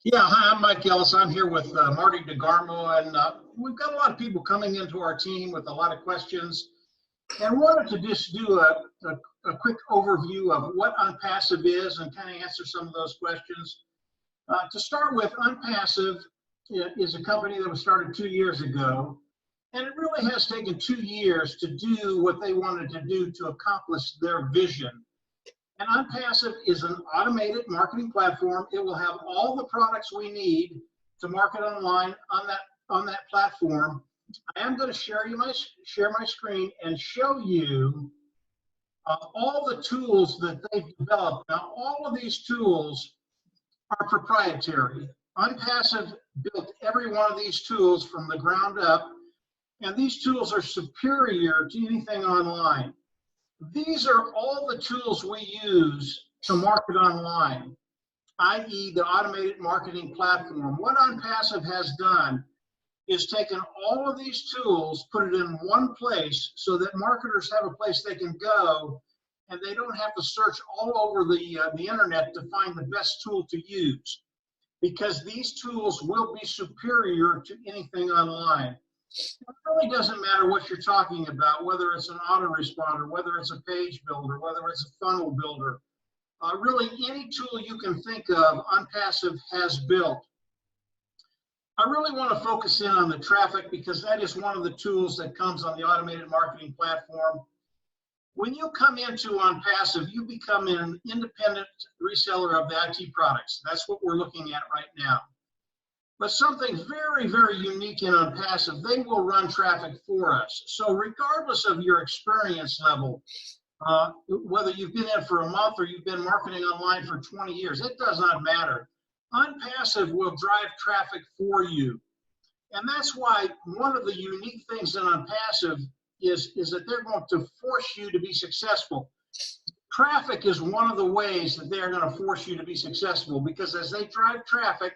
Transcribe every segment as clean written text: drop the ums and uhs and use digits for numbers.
Yeah, hi, I'm Mike Ellis. I'm here with Marty DeGarmo, and we've got a lot of people coming into our team with a lot of questions, and wanted to just do a quick overview of what Unpassive is and kind of answer some of those questions. To start with, Unpassive is a company that was started 2 years ago, and it really has taken 2 years to do what they wanted to do to accomplish their vision. And Unpassive is an automated marketing platform. It will have all the products we need to market online on that platform. I am going to share my screen and show you all the tools that they've developed. Now, all of these tools are proprietary. Unpassive built every one of these tools from the ground up, and these tools are superior to anything online. These are all the tools we use to market online, i.e. the automated marketing platform. What Unpassive has done is taken all of these tools, put it in one place so that marketers have a place they can go and they don't have to search all over the internet to find the best tool to use, because these tools will be superior to anything online. It really doesn't matter what you're talking about, whether it's an autoresponder, whether it's a page builder, whether it's a funnel builder. Really, any tool you can think of, Unpassive has built. I really want to focus in on the traffic because that is one of the tools that comes on the automated marketing platform. When you come into Unpassive, you become an independent reseller of the IT products. That's what we're looking at right now. But something very, very unique in Unpassive, they will run traffic for us. So regardless of your experience level, whether you've been in for a month or you've been marketing online for 20 years, it does not matter. Unpassive will drive traffic for you. And that's why one of the unique things in Unpassive is that they're going to force you to be successful. Traffic is one of the ways that they're going to force you to be successful, because as they drive traffic,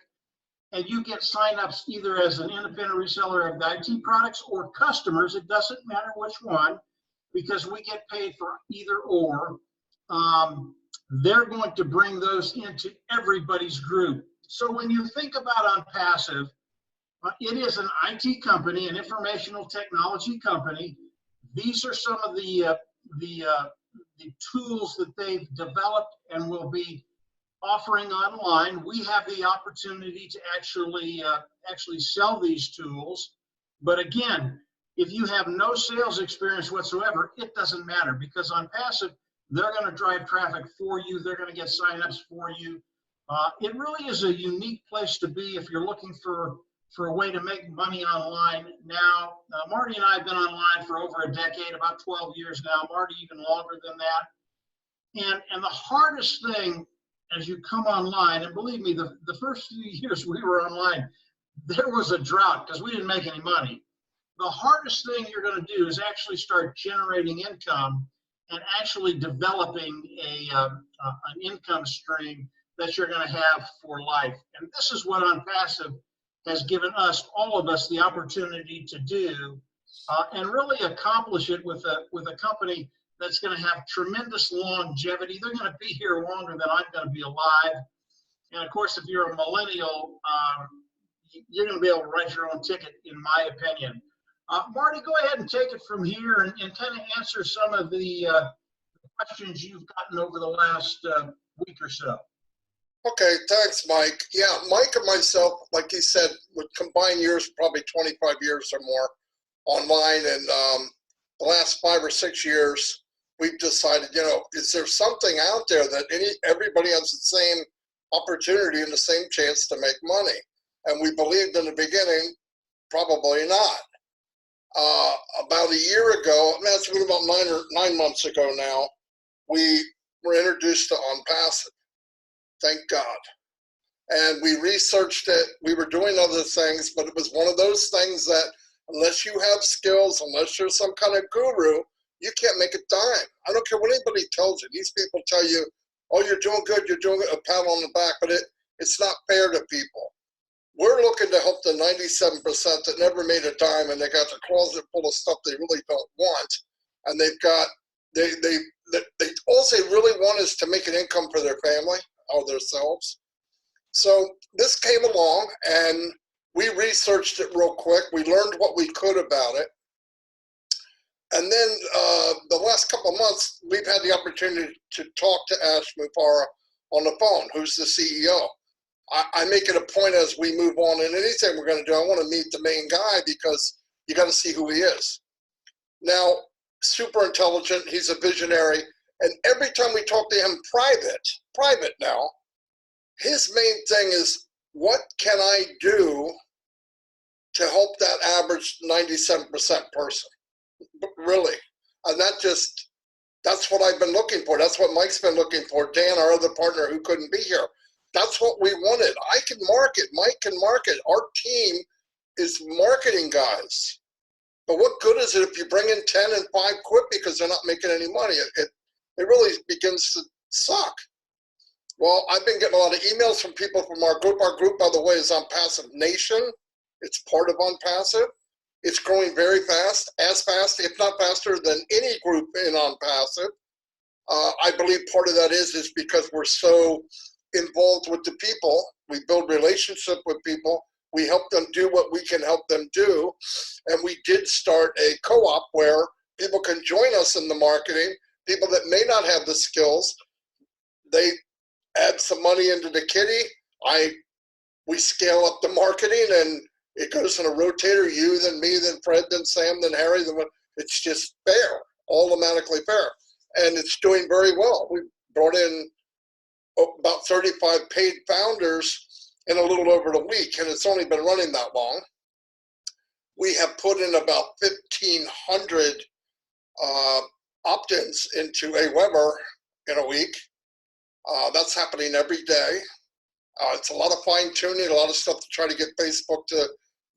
and you get signups either as an independent reseller of the IT products or customers, it doesn't matter which one, because we get paid for either or. They're going to bring those into everybody's group. So when you think about Unpassive, it is an IT company, an informational technology company. These are some of the tools that they've developed and will be offering online. We have the opportunity to actually sell these tools. But again, if you have no sales experience whatsoever, it doesn't matter, because on Passive, they're going to drive traffic for you. They're going to get signups for you. It really is a unique place to be if you're looking for a way to make money online. Now, Marty and I have been online for over a decade, about 12 years now. Marty even longer than that. And the hardest thing as you come online, and believe me, the first few years we were online, there was a drought because we didn't make any money. The hardest thing you're going to do is actually start generating income and actually developing an income stream that you're going to have for life. And this is what Unpassive has given us, all of us, the opportunity to do, and really accomplish it with a company that's going to have tremendous longevity. They're going to be here longer than I'm going to be alive. And of course, if you're a millennial, you're going to be able to write your own ticket, in my opinion. Marty, go ahead and take it from here and kind of answer some of the questions you've gotten over the last week or so. Okay, thanks, Mike. Yeah, Mike and myself, like he said, would combine years, probably 25 years or more online. And the last 5 or 6 years, we've decided, is there something out there that everybody has the same opportunity and the same chance to make money? And we believed in the beginning, probably not. About a year ago, that's been about 9 months ago now, we were introduced to Unpassive. Thank God. And we researched it. We were doing other things, but it was one of those things that unless you have skills, unless you're some kind of guru, you can't make a dime. I don't care what anybody tells you. These people tell you, oh, you're doing good, you're doing a pat on the back, but it's not fair to people. We're looking to help the 97% that never made a dime, and they got their closet full of stuff they really don't want. And they've got, all they really want is to make an income for their family or themselves. So this came along and we researched it real quick. We learned what we could about it. And then the last couple of months, we've had the opportunity to talk to Ash Mufareh on the phone, who's the CEO. I make it a point as we move on in anything we're going to do, I want to meet the main guy because you got to see who he is. Now, super intelligent, he's a visionary, and every time we talk to him private now, his main thing is, what can I do to help that average 97% person? Really. And that's what I've been looking for. That's what Mike's been looking for. Dan, our other partner who couldn't be here. That's what we wanted. I can market. Mike can market. Our team is marketing guys. But what good is it if you bring in 10 and 5 quit because they're not making any money? It really begins to suck. Well, I've been getting a lot of emails from people from our group. Our group, by the way, is on Passive Nation. It's part of OnPassive. It's growing very fast, as fast, if not faster, than any group in OnPassive. I believe part of that is because we're so involved with the people. We build relationship with people. We help them do what we can help them do. And we did start a co-op where people can join us in the marketing. People that may not have the skills, they add some money into the kitty. We scale up the marketing and it goes in a rotator, you, then me, then Fred, then Sam, then Harry. It's just fair, automatically fair. And it's doing very well. We brought in about 35 paid founders in a little over a week, and it's only been running that long. We have put in about 1,500 opt-ins into AWeber in a week. That's happening every day. It's a lot of fine-tuning, a lot of stuff to try to get Facebook to,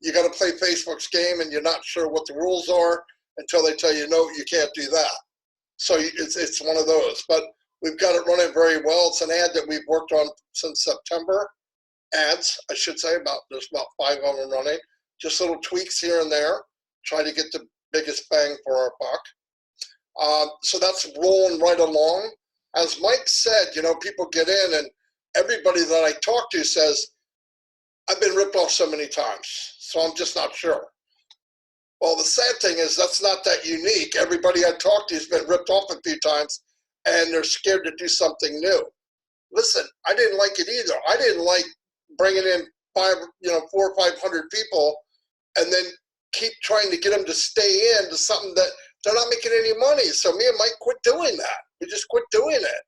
you got to play Facebook's game and you're not sure what the rules are until they tell you, no, you can't do that. So it's one of those, but we've got it running very well. It's an ad that we've worked on since September. Ads, I should say, there's about 5 of them running. Just little tweaks here and there, try to get the biggest bang for our buck. So that's rolling right along. As Mike said, people get in and everybody that I talk to says, I've been ripped off so many times, so I'm just not sure. Well, the sad thing is that's not that unique. Everybody I talk to has been ripped off a few times and they're scared to do something new. Listen, I didn't like it either. I didn't like bringing in 400 or 500 people and then keep trying to get them to stay in to something that they're not making any money. So me and Mike quit doing that. We just quit doing it.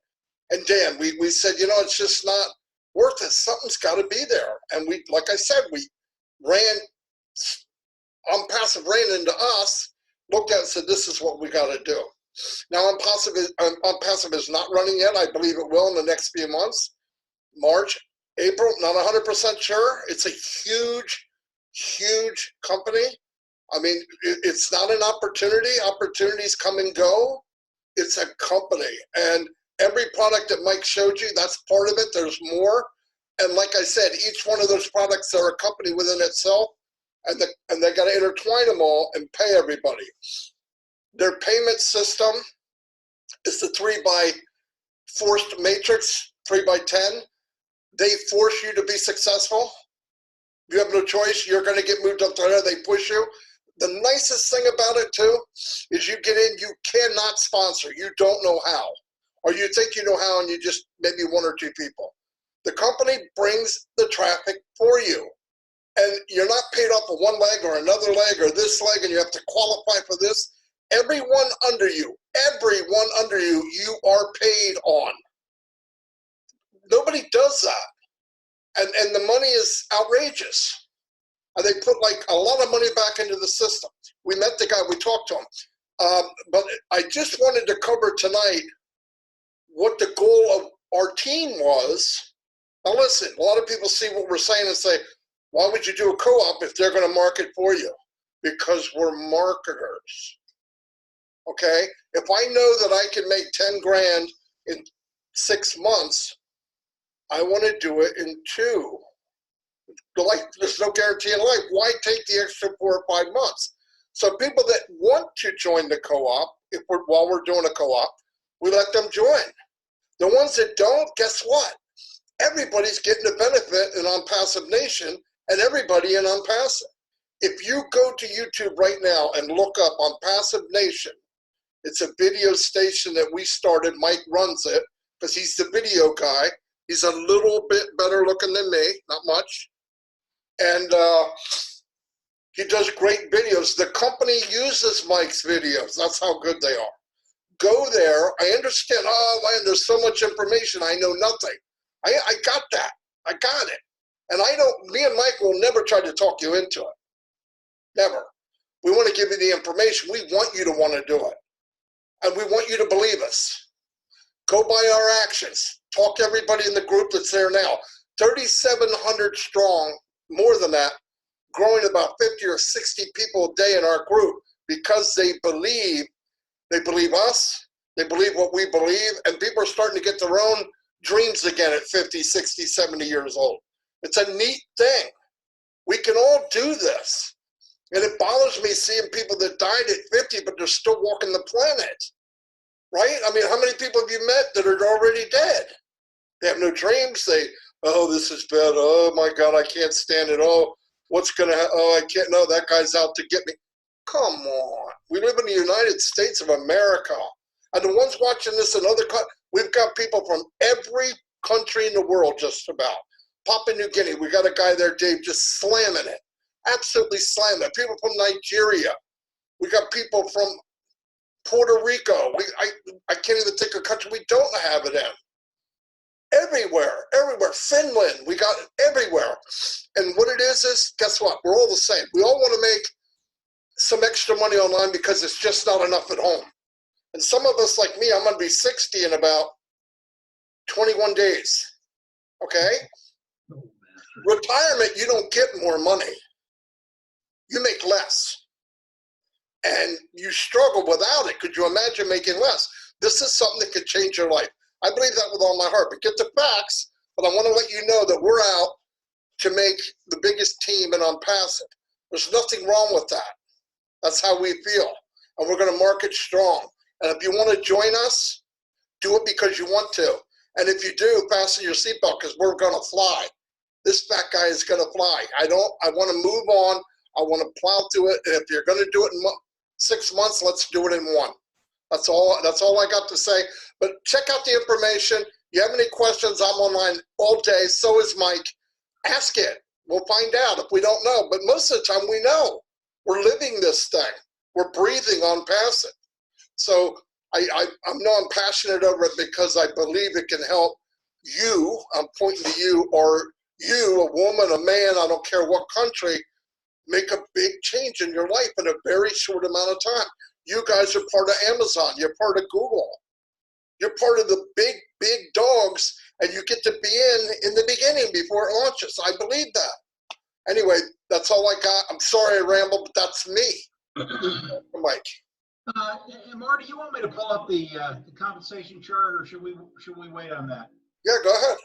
And Dan, we said, it's just not worth it. Something's got to be there. And we, like I said, we ran, OnPassive ran into us, looked at it and said, this is what we got to do. Now, OnPassive is not running yet. I believe it will in the next few months. March, April, not 100% sure. It's a huge, huge company. I mean, it's not an opportunity. Opportunities come and go. It's a company. And every product that Mike showed you, that's part of it. There's more. And like I said, each one of those products are a company within itself, and they got to intertwine them all and pay everybody. Their payment system is the 3x forced matrix, 3x10. They force you to be successful. You have no choice. You're going to get moved up there. They push you. The nicest thing about it, too, is you get in, you cannot sponsor. You don't know how. Or you think you know how and you just maybe 1 or 2 people. The company brings the traffic for you. And you're not paid off of one leg or another leg or this leg and you have to qualify for this. Everyone under you, you are paid on. Nobody does that. And the money is outrageous. And they put like a lot of money back into the system. We met the guy, we talked to him. But I just wanted to cover tonight what the goal of our team was. Now listen, a lot of people see what we're saying and say, why would you do a co-op if they're going to market for you? Because we're marketers. Okay? If I know that I can make 10 grand in 6 months, I want to do it in 2. There's no guarantee in life. Why take the extra 4 or 5 months? So people that want to join the co-op, while we're doing a co-op, we let them join. The ones that don't, guess what? everybody's getting a benefit in On Passive Nation and everybody in On Passive. If you go to YouTube right now and look up On Passive Nation, it's a video station that we started. Mike runs it because he's the video guy. He's a little bit better looking than me, not much. And he does great videos. The company uses Mike's videos. That's how good they are. Go there. I understand. Oh, man, there's so much information. I know nothing. I got that. I got it. And me and Mike will never try to talk you into it. Never. We want to give you the information. We want you to want to do it. And we want you to believe us. Go by our actions. Talk to everybody in the group that's there now. 3,700 strong, more than that, growing about 50 or 60 people a day in our group because they believe us, they believe what we believe, and people are starting to get their own dreams again at 50, 60, 70 years old. It's a neat thing. We can all do this. And it bothers me seeing people that died at 50, but they're still walking the planet, right? I mean, how many people have you met that are already dead? They have no dreams. Oh, this is bad. Oh my God, I can't stand it. Oh, what's gonna happen? Oh, I can't, no, that guy's out to get me. Come on. We live in the United States of America. And the ones watching this in other countries, we've got people from every country in the world just about. Papua New Guinea, we got a guy there, Dave, just slamming it. Absolutely slamming it. People from Nigeria. We got people from Puerto Rico. I can't even think of a country we don't have it in. Everywhere. Finland, we got it everywhere. And what it is, guess what? We're all the same. We all want to make some extra money online because it's just not enough at home. And some of us, like me, I'm going to be 60 in about 21 days. Okay? Retirement, you don't get more money. You make less. And you struggle without it. Could you imagine making less? This is something that could change your life. I believe that with all my heart. But get the facts, but I want to let you know that we're out to make the biggest team and on passive. There's nothing wrong with that. That's how we feel. And we're going to market strong. And if you want to join us, do it because you want to. And if you do, fasten your seatbelt because we're going to fly. This fat guy is going to fly. I want to move on. I want to plow through it. And if you're going to do it in 6 months, let's do it in 1. That's all I got to say. But check out the information. You have any questions, I'm online all day. So is Mike. Ask it. We'll find out if we don't know. But most of the time we know. We're living this thing. We're breathing on passive. So I'm passionate over it because I believe it can help you. I'm pointing to you, or you, a woman, a man, I don't care what country, make a big change in your life in a very short amount of time. You guys are part of Amazon. You're part of Google. You're part of the big, big dogs, and you get to be in the beginning before it launches. I believe that. Anyway, that's all I got. I'm sorry I rambled, but that's me. Mike. And Marty, you want me to pull up the compensation chart, or should we wait on that? Yeah, go ahead.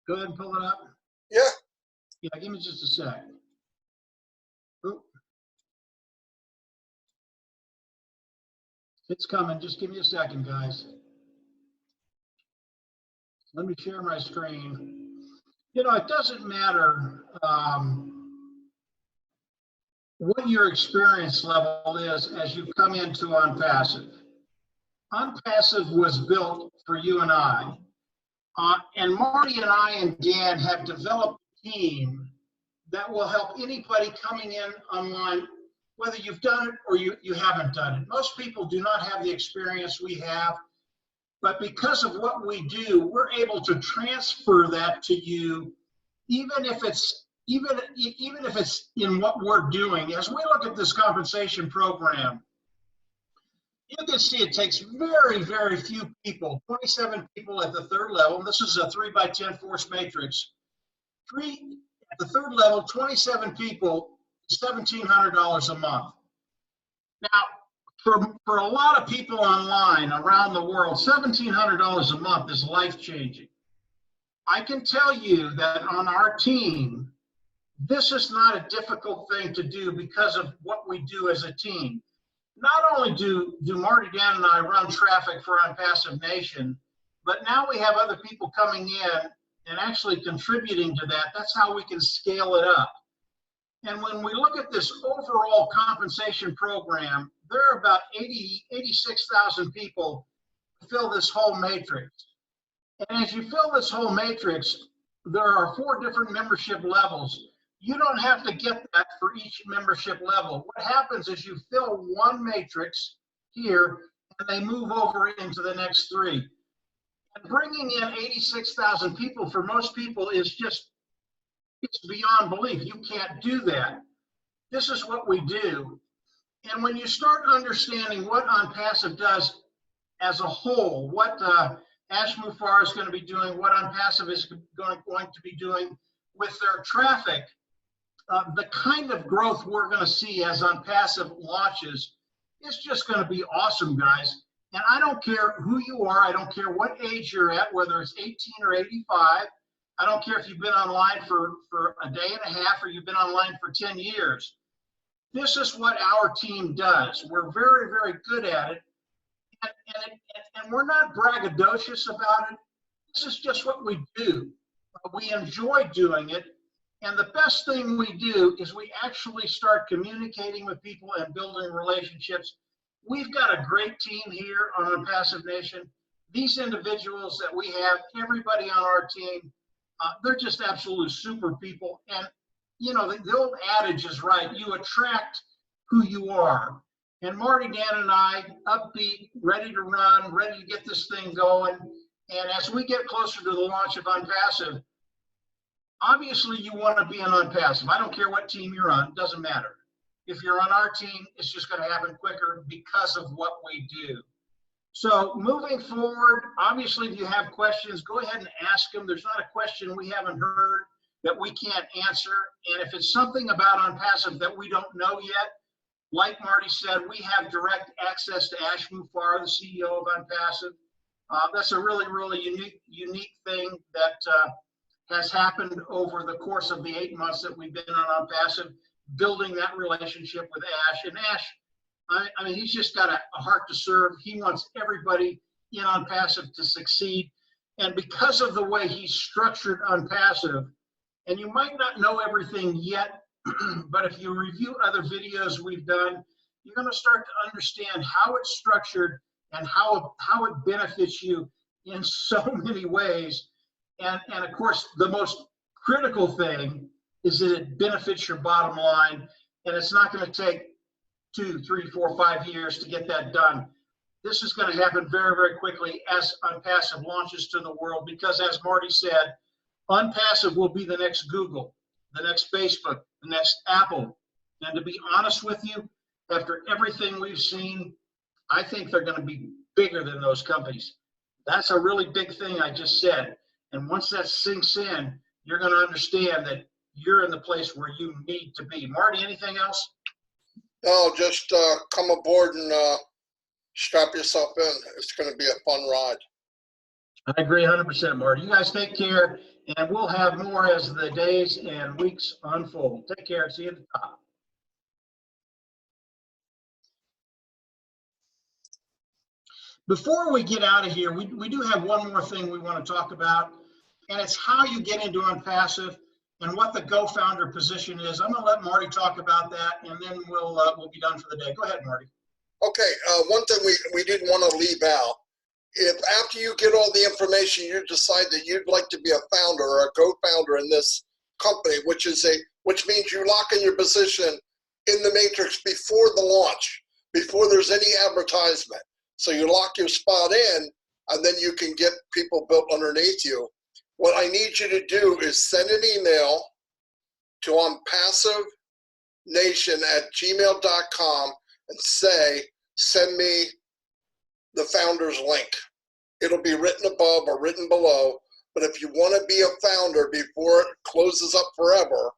Go ahead and pull it up. Yeah. Yeah, give me just a sec. Oop. It's coming. Just give me a second, guys. Let me share my screen. You know, it doesn't matter what your experience level is as you come into OnPassive. OnPassive was built for you and I. And Marty and I and Dan have developed a team that will help anybody coming in online, whether you've done it or you haven't done it. Most people do not have the experience we have, but because of what we do, we're able to transfer that to you, even if it's in what we're doing. As we look at this compensation program, you can see it takes very, very few people, 27 people at the third level. This is a 3x10 force matrix. At the third level, 27 people, $1,700 a month. Now, for a lot of people online around the world, $1,700 a month is life-changing. I can tell you that on our team, this is not a difficult thing to do because of what we do as a team. Not only do Marty, Dan, and I run traffic for OnPassive Nation, but now we have other people coming in and actually contributing to that. That's how we can scale it up. And when we look at this overall compensation program, there are about 86,000 people who fill this whole matrix. And as you fill this whole matrix, there are 4 different membership levels. You don't have to get that for each membership level. What happens is you fill one matrix here, and they move over into the next 3. And bringing in 86,000 people for most people is just, it's beyond belief. You can't do that. This is what we do. And when you start understanding what OnPassive does as a whole, what Ash Mufareh is going to be doing, what OnPassive is going to be doing with their traffic, the kind of growth we're going to see as OnPassive launches is just going to be awesome, guys. And I don't care who you are. I don't care what age you're at, whether it's 18 or 85. I don't care if you've been online for a day and a half or you've been online for 10 years. This is what our team does. We're very, very good at it. And we're not braggadocious about it. This is just what we do. We enjoy doing it. And the best thing we do is we actually start communicating with people and building relationships. We've got a great team here on OnPassive Nation. These individuals that we have, everybody on our team, they're just absolute super people. And, you know, the old adage is right. You attract who you are. And Marty, Dan, and I, upbeat, ready to run, ready to get this thing going. And as we get closer to the launch of OnPassive, obviously you want to be on OnPassive. I don't care what team you're on, it doesn't matter. If you're on our team, it's just going to happen quicker because of what we do. So moving forward, obviously if you have questions, go ahead and ask them. There's not a question we haven't heard that we can't answer. And if it's something about OnPassive that we don't know yet, like Marty said, we have direct access to Ash Mufareh, the CEO of OnPassive. That's a really, really unique thing that has happened over the course of the 8 months that we've been on OnPassive, building that relationship with Ash. And Ash, I mean, he's just got a heart to serve. He wants everybody in OnPassive to succeed. And because of the way he's structured OnPassive, and you might not know everything yet, but if you review other videos we've done, you're going to start to understand how it's structured and how it benefits you in so many ways. And of course, the most critical thing is that it benefits your bottom line, and it's not going to take 2, 3, 4, 5 years to get that done. This is going to happen very, very quickly as OnPassive launches to the world, because as Marty said, OnPassive will be the next Google, the next Facebook, the next Apple. And to be honest with you, after everything we've seen, I think they're going to be bigger than those companies. That's a really big thing I just said. And once that sinks in, you're going to understand that you're in the place where you need to be. Marty, anything else? No, just come aboard and strap yourself in. It's going to be a fun ride. I agree 100%, Marty. You guys take care, and we'll have more as the days and weeks unfold. Take care. See you at the top. Before we get out of here, we do have one more thing we want to talk about, and it's how you get into OnPassive and what the Go Founder position is. I'm going to let Marty talk about that, and then we'll be done for the day. Go ahead, Marty. Okay, one thing we didn't want to leave out, if after you get all the information, you decide that you'd like to be a founder or a co-founder in this company, which means you lock in your position in the matrix before the launch, before there's any advertisement. So you lock your spot in, and then you can get people built underneath you. What I need you to do is send an email to onpassivenation@gmail.com and say, send me the founder's link. It'll be written above or written below, but if you want to be a founder before it closes up forever,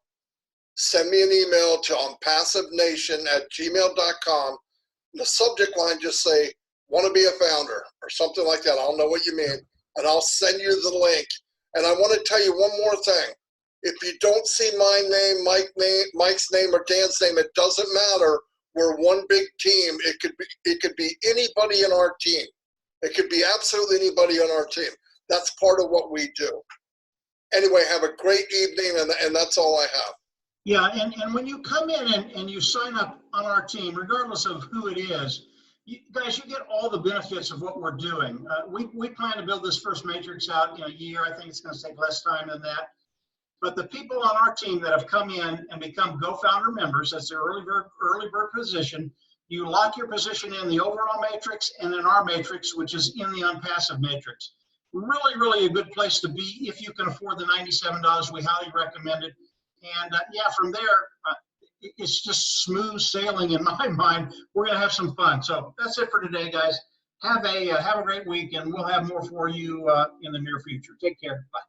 send me an email to onpassivenation@gmail.com. The subject line just say, want to be a founder or something like that. I'll know what you mean, and I'll send you the link. And I want to tell you one more thing. If you don't see my name, Mike's name, or Dan's name, it doesn't matter. We're one big team. It could be anybody in our team. It could be absolutely anybody on our team. That's part of what we do. anyway, have a great evening, and that's all I have. Yeah, and when you come in and you sign up on our team, regardless of who it is, you guys, you get all the benefits of what we're doing. We plan to build this first matrix out in a year. I think it's going to take less time than that. But the people on our team that have come in and become GoFounder members, that's their early bird position, you lock your position in the overall matrix and in our matrix, which is in the unpassive matrix. Really, really a good place to be if you can afford the $97. We highly recommend it. And yeah, from there, it's just smooth sailing in my mind. We're going to have some fun. So that's it for today, guys. Have a great week, and we'll have more for you in the near future. Take care. Bye.